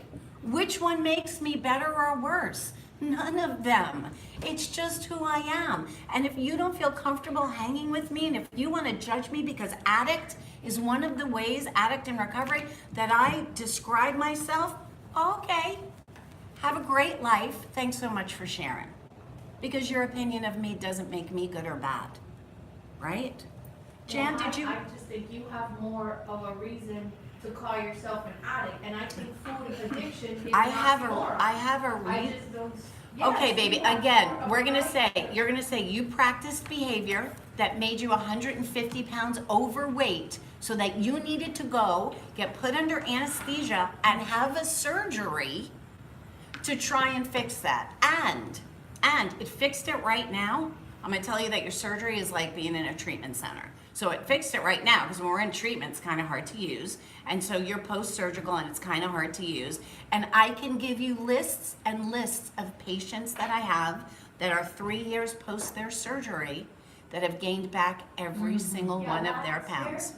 Which one makes me better or worse? None of them. It's just who I am. And if you don't feel comfortable hanging with me and if you want to judge me because addict is one of the ways, addict in recovery, that I describe myself, okay. Have a great life. Thanks so much for sharing. Because your opinion of me doesn't make me good or bad. Right? Jan, Well, did you? I just think you have more of a reason to call yourself an addict, and I think food addiction is I not have more. a I reason. just don't. Okay, Yes, baby, you have again, more of we're a gonna right. say, you're gonna say you practiced behavior that made you 150 pounds overweight so that you needed to go get put under anesthesia and have a surgery to try and fix that. And it fixed it right now. I'm gonna tell you that your surgery is like being in a treatment center. So it fixed it right now, because when we're in treatment, it's kind of hard to use. And so you're post-surgical and it's kind of hard to use. And I can give you lists and lists of patients that I have that are 3 years post their surgery that have gained back every single one of their pounds.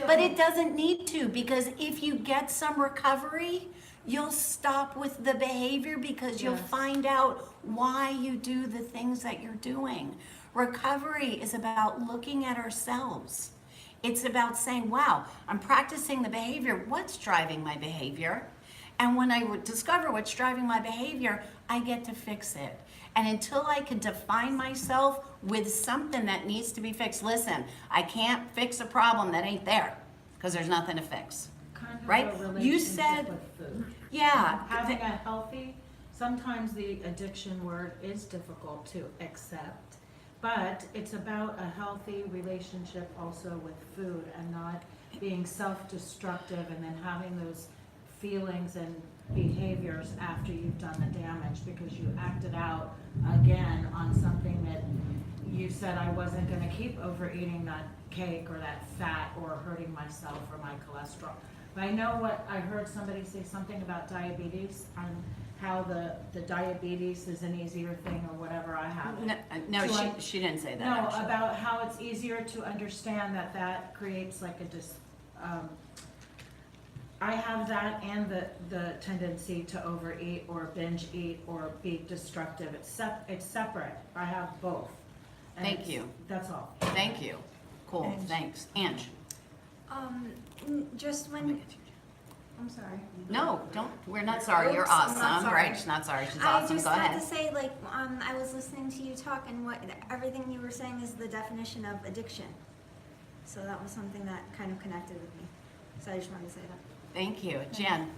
But it doesn't need to, because if you get some recovery, you'll stop with the behavior because you'll find out why you do the things that you're doing. Recovery is about looking at ourselves. It's about saying, wow, I'm practicing the behavior. What's driving my behavior? And when I discover what's driving my behavior, I get to fix it. And until I can define myself with something that needs to be fixed, listen, I can't fix a problem that ain't there because there's nothing to fix. Kind of Right? a You relationship said- with food. Yeah. Having a healthy, sometimes the addiction word is difficult to accept, but it's about a healthy relationship also with food and not being self-destructive and then having those feelings and behaviors after you've done the damage because you acted out again on something that you said I wasn't gonna keep overeating that cake or that fat or hurting myself or my cholesterol. But I know what, I heard somebody say something about diabetes and how the diabetes is an easier thing or whatever I have. No, So she didn't say that. No, actually. about how it's easier to understand that creates like I have that and the tendency to overeat or binge eat or be destructive. It's separate. I have both. And Thank you. That's all. Thank you. Cool, Ange. thanks. Ange. Just when, I'm sorry. No, don't, we're not sorry, you're Oops, I'm not awesome, sorry. right? She's not sorry, she's I awesome, just go had ahead. to say, like, I was listening to you talk, and what everything you were saying is the definition of addiction. So that was something that kind of connected with me. So I just wanted to say that. Thank you. Jen,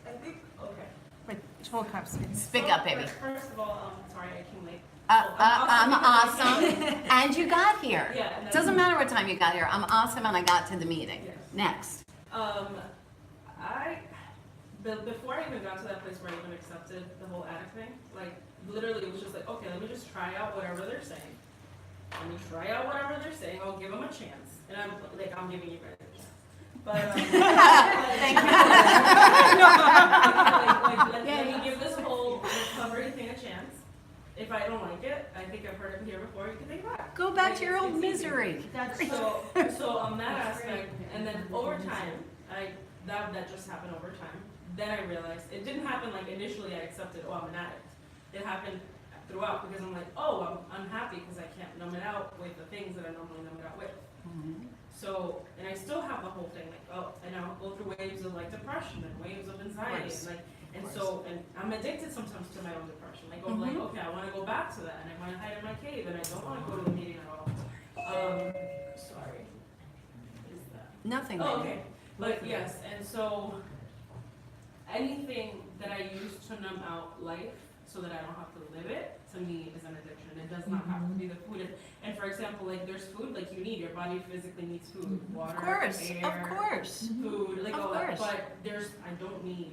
I think, okay. Wait, talk up, speak. speak up, baby. First of all, sorry, I came late. I'm because I awesome, came- and you got here. Yeah, and that's- Doesn't matter what time you got here, I'm awesome and I got to the meeting. Yes. Next. Before I even got to that place where I even accepted the whole addict thing, like, literally it was just like, okay, let me just try out whatever they're saying. Let me try out whatever they're saying, I'll give them a chance. And I'm giving you guys a chance. But, Thank you. let me give this whole recovery thing a chance. If I don't like it, I think I've heard it here before, you can take it back. Go back Like, to your old it's easy. misery. So on that aspect, and then over time, that just happened over time. Then I realized, it didn't happen like initially I accepted, oh, I'm an addict. It happened throughout because I'm like, oh, I'm happy because I can't numb with the things that I normally numb it out with. So, and I still have the whole thing, like, oh, and I'll go through waves of like depression and waves of anxiety, and like, and so, and I'm addicted sometimes to my own depression. Like, I'm like, okay, I want to go back to that, and I want to hide in my cave, and I don't want to go to the meeting at all. Sorry. What is that? Nothing. Oh, okay. But yes, and so anything that I use to numb out life so that I don't have to live it, to me is an addiction. It does not have to be the food. And for example, like there's food like you need, your body physically needs food, water, Of course, air, of course. food, like Of all that. course. But I don't need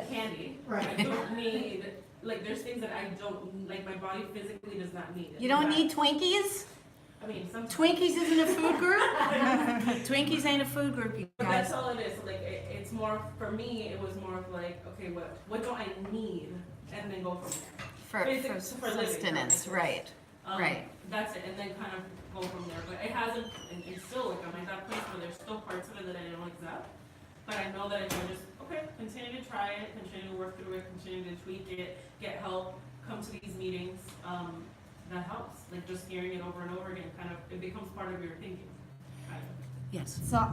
candy. Right. I don't need, like there's things that I don't, like my body physically does not need. You don't In need fact, Twinkies? I mean, sometimes. Twinkies isn't a food group? Twinkies ain't a food group, you But guys. that's all it is. Like it's more for me. It was more of like, okay, what do I need, and then go from there. For living, sustenance, right? right, right. That's it, and then kind of go from there. But it hasn't, and still like I'm at that place where there's still parts of it that I don't accept. But I know that I can just continue to try it, continue to work through it, continue to tweak it, get help, come to these meetings. That helps. Like just hearing it over and over again, kind of it becomes part of your thinking. Kind of. Yes. So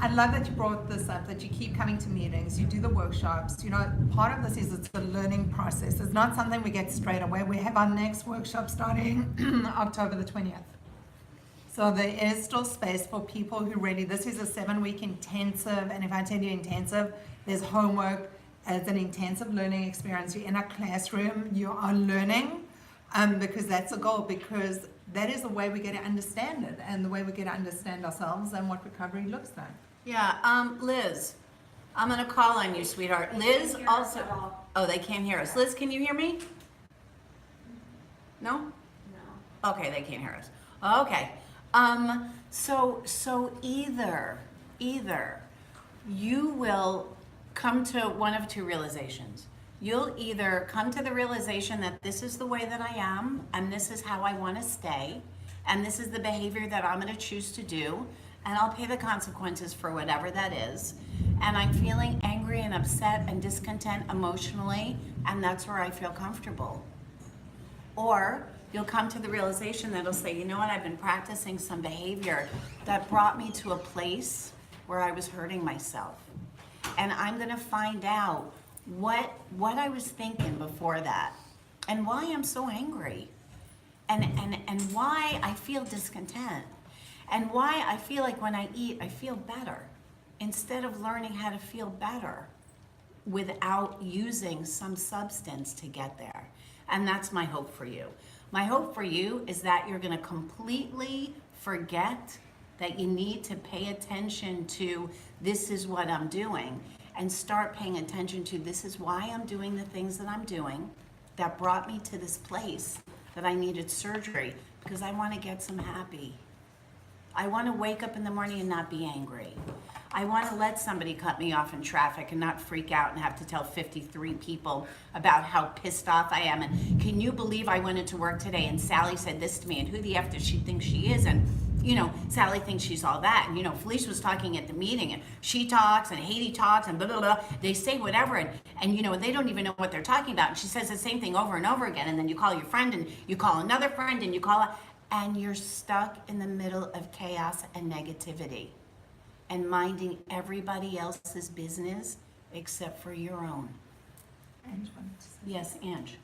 I love that you brought this up, that you keep coming to meetings, you do the workshops. You know, part of this is it's a learning process. It's not something we get straight away. We have our next workshop starting October the 20th. So there is still space for people who really, this is a 7-week intensive, and if I tell you intensive, there's homework. It's an intensive learning experience. You're in a classroom, you are learning, because that's the goal, because that is the way we get to understand it, and the way we get to understand ourselves and what recovery looks like. Yeah, Liz, I'm gonna call on you, sweetheart. Liz also, oh, they can't hear us. Liz, can you hear me? No? No. Okay, they can't hear us. Okay. So either you will come to one of two realizations. You'll either come to the realization that this is the way that I am, and this is how I want to stay, and this is the behavior that I'm going to choose to do, and I'll pay the consequences for whatever that is. And I'm feeling angry and upset and discontent emotionally, and that's where I feel comfortable. Or you'll come to the realization that it'll say, you know what, I've been practicing some behavior that brought me to a place where I was hurting myself. And I'm gonna find out what I was thinking before that, and why I'm so angry, and why I feel discontent, and why I feel like when I eat, I feel better, instead of learning how to feel better without using some substance to get there. And that's my hope for you. My hope for you is that you're gonna completely forget that you need to pay attention to this is what I'm doing, and start paying attention to this is why I'm doing the things that I'm doing that brought me to this place that I needed surgery, because I want to get some happy. I want to wake up in the morning and not be angry. I want to let somebody cut me off in traffic and not freak out and have to tell 53 people about how pissed off I am. And can you believe I went into work today and Sally said this to me, and who the F does she think she is? And you know, Sally thinks she's all that. And you know, Felicia was talking at the meeting, and she talks and Haiti talks and blah, blah, blah. They say whatever, and you know, they don't even know what they're talking about. And she says the same thing over and over again. And then you call your friend, and you call another friend, and you call, and you're stuck in the middle of chaos and negativity and minding everybody else's business except for your own. Ange wanted to say. Yes, Ange.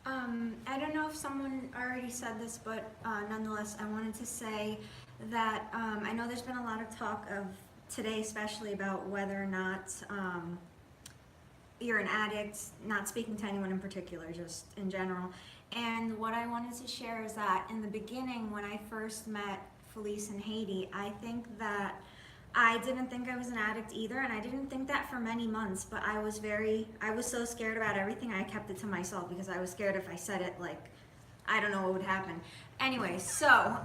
I don't know if someone already said this, but nonetheless, I wanted to say that I know there's been a lot of talk of today, especially about whether or not you're an addict, not speaking to anyone in particular, just in general. And what I wanted to share is that in the beginning, when I first met Felice and Haiti, I think that I didn't think I was an addict either, and I didn't think that for many months, but I was so scared about everything, I kept it to myself because I was scared if I said it, like, I don't know what would happen. Anyway, so,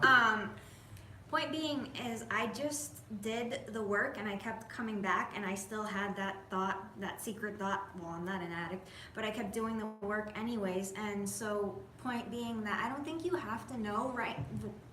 point being is I just did the work and I kept coming back, and I still had that thought, that secret thought, well, I'm not an addict, but I kept doing the work anyways. And so point being that I don't think you have to know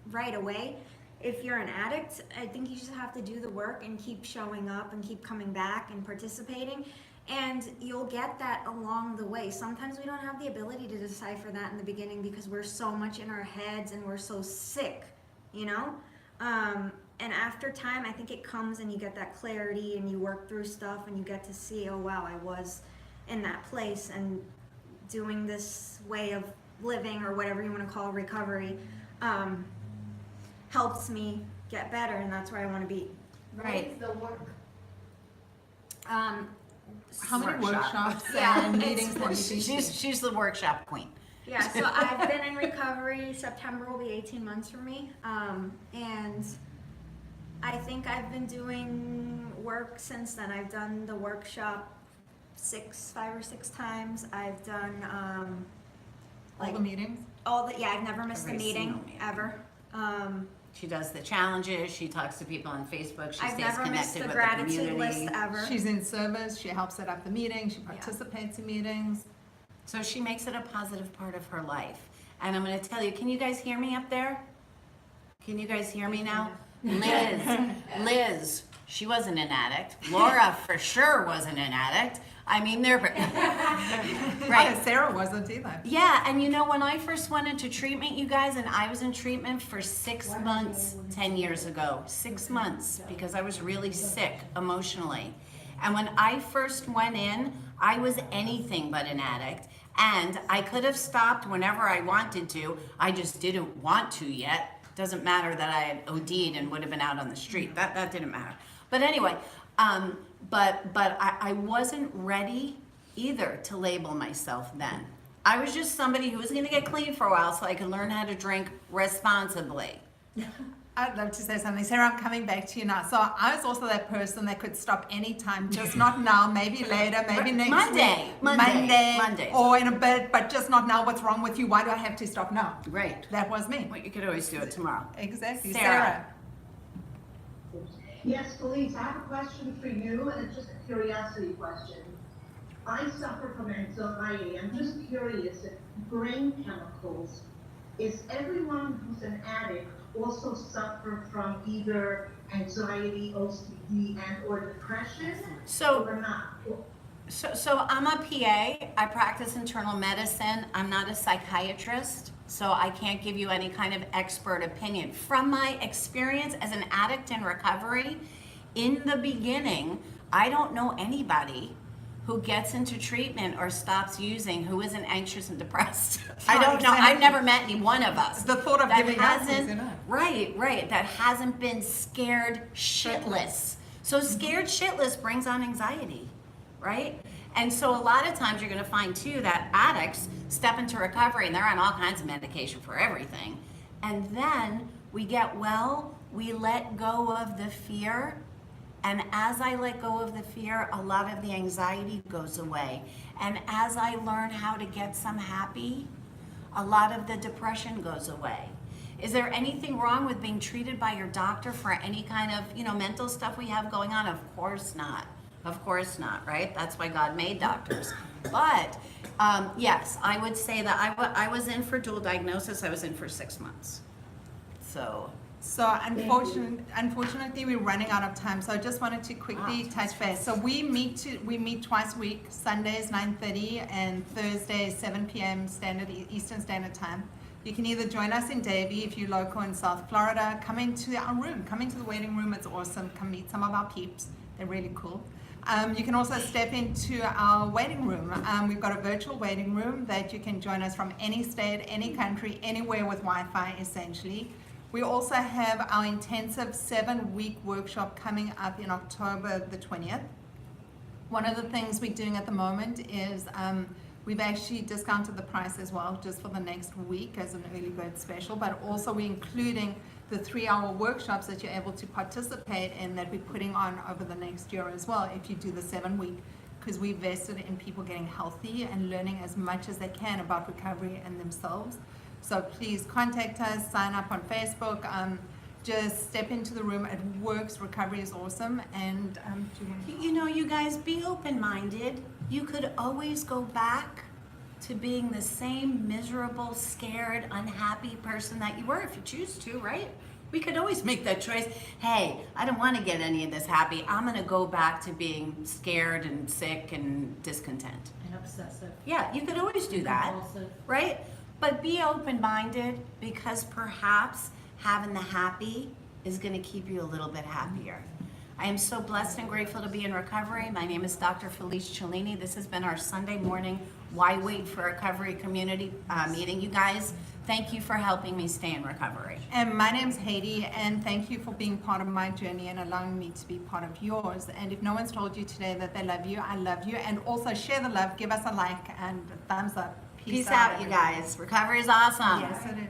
right away if you're an addict. I think you just have to do the work and keep showing up and keep coming back and participating. And you'll get that along the way. Sometimes we don't have the ability to decipher that in the beginning because we're so much in our heads and we're so sick, you know? And after time, I think it comes and you get that clarity and you work through stuff and you get to see, oh wow, I was in that place and doing this way of living or whatever you want to call recovery helps me get better, and that's where I want to be. Right. What is the work? How many workshops Yeah, and it's meetings have you been to? She's the workshop queen. Yeah, so I've been in recovery. September will be 18 months for me. And I think I've been doing work since then. I've done the workshop 5 or 6 times. I've done All the meetings? I've never missed a Every meeting single meeting. ever. She does the challenges. She talks to people on Facebook. She I've stays never missed connected a with the gratitude list community. ever. She's in service, she helps set up the meetings, she participates in meetings. So she makes it a positive part of her life. And I'm going to tell you, can you guys hear me up there? Can you guys hear me now? Liz, she wasn't an addict. Laura for sure wasn't an addict. I mean, they're right. Oh, Sarah wasn't either. Yeah, and you know, when I first went into treatment, you guys, and I was in treatment for 6 months 10 years ago. 6 months, because I was really sick emotionally. And when I first went in, I was anything but an addict. And I could have stopped whenever I wanted to. I just didn't want to yet. Doesn't matter that I had OD'd and would have been out on the street. That didn't matter. But anyway, but I wasn't ready either to label myself then. I was just somebody who was going to get clean for a while so I could learn how to drink responsibly. I'd love to say something. Sarah, I'm coming back to you now. So I was also that person that could stop anytime, just not now, maybe later, maybe next Monday, week. Monday. Or in a bit, but just not now. What's wrong with you? Why do I have to stop now? Right. That was me. Well, you could always do it tomorrow. Exactly. Sarah. Yes, Felice, I have a question for you, and it's just a curiosity question. I suffer from anxiety. I'm just curious if brain chemicals, is everyone who's an addict also suffer from either anxiety, OCD, and or depression, or not? So I'm a PA. I practice internal medicine. I'm not a psychiatrist, so I can't give you any kind of expert opinion. From my experience as an addict in recovery, in the beginning, I don't know anybody who gets into treatment or stops using who isn't anxious and depressed. I don't know. I've never met any one of us. The thought of that giving up is hasn't, enough. right, that hasn't been scared shitless. So scared shitless brings on anxiety, right? And so a lot of times you're going to find too that addicts step into recovery and they're on all kinds of medication for everything. And then we get well, we let go of the fear. And as I let go of the fear, a lot of the anxiety goes away. And as I learn how to get some happy, a lot of the depression goes away. Is there anything wrong with being treated by your doctor for any kind of, mental stuff we have going on? Of course not. Of course not, right? That's why God made doctors. But yes, I would say that I was in for dual diagnosis. I was in for 6 months. So unfortunately, we're running out of time. So I just wanted to quickly touch base. So we meet twice a week. Sundays 9:30 and Thursdays 7 p.m. Eastern Standard Time. You can either join us in Davie if you're local in South Florida. Come into our room. Come into the waiting room. It's awesome. Come meet some of our peeps. They're really cool. You can also step into our waiting room. We've got a virtual waiting room that you can join us from any state, any country, anywhere with Wi-Fi, essentially. We also have our intensive 7-week workshop coming up in October the 20th. One of the things we're doing at the moment is we've actually discounted the price as well, just for the next week as an early bird special, but also we're including the 3-hour workshops that you're able to participate in that we're putting on over the next year as well if you do the 7-week, because we vested in people getting healthy and learning as much as they can about recovery and themselves. So please contact us, sign up on Facebook, just step into the room. It works. Recovery is awesome. And you guys, be open-minded. You could always go back to being the same miserable, scared, unhappy person that you were if you choose to, right? We could always make that choice. Hey, I don't want to get any of this happy. I'm going to go back to being scared and sick and discontent. And obsessive. Yeah, you could always do that, Compulsive. right? But be open-minded, because perhaps having the happy is going to keep you a little bit happier. I am so blessed and grateful to be in recovery. My name is Dr. Felice Cellini. This has been our Sunday morning Why Wait for Recovery community meeting. You guys, thank you for helping me stay in recovery. And my name's Haiti, and thank you for being part of my journey and allowing me to be part of yours. And if no one's told you today that they love you, I love you. And also share the love, give us a like and a thumbs up. Peace out, you everybody. guys. Recovery is awesome. Yes, it is.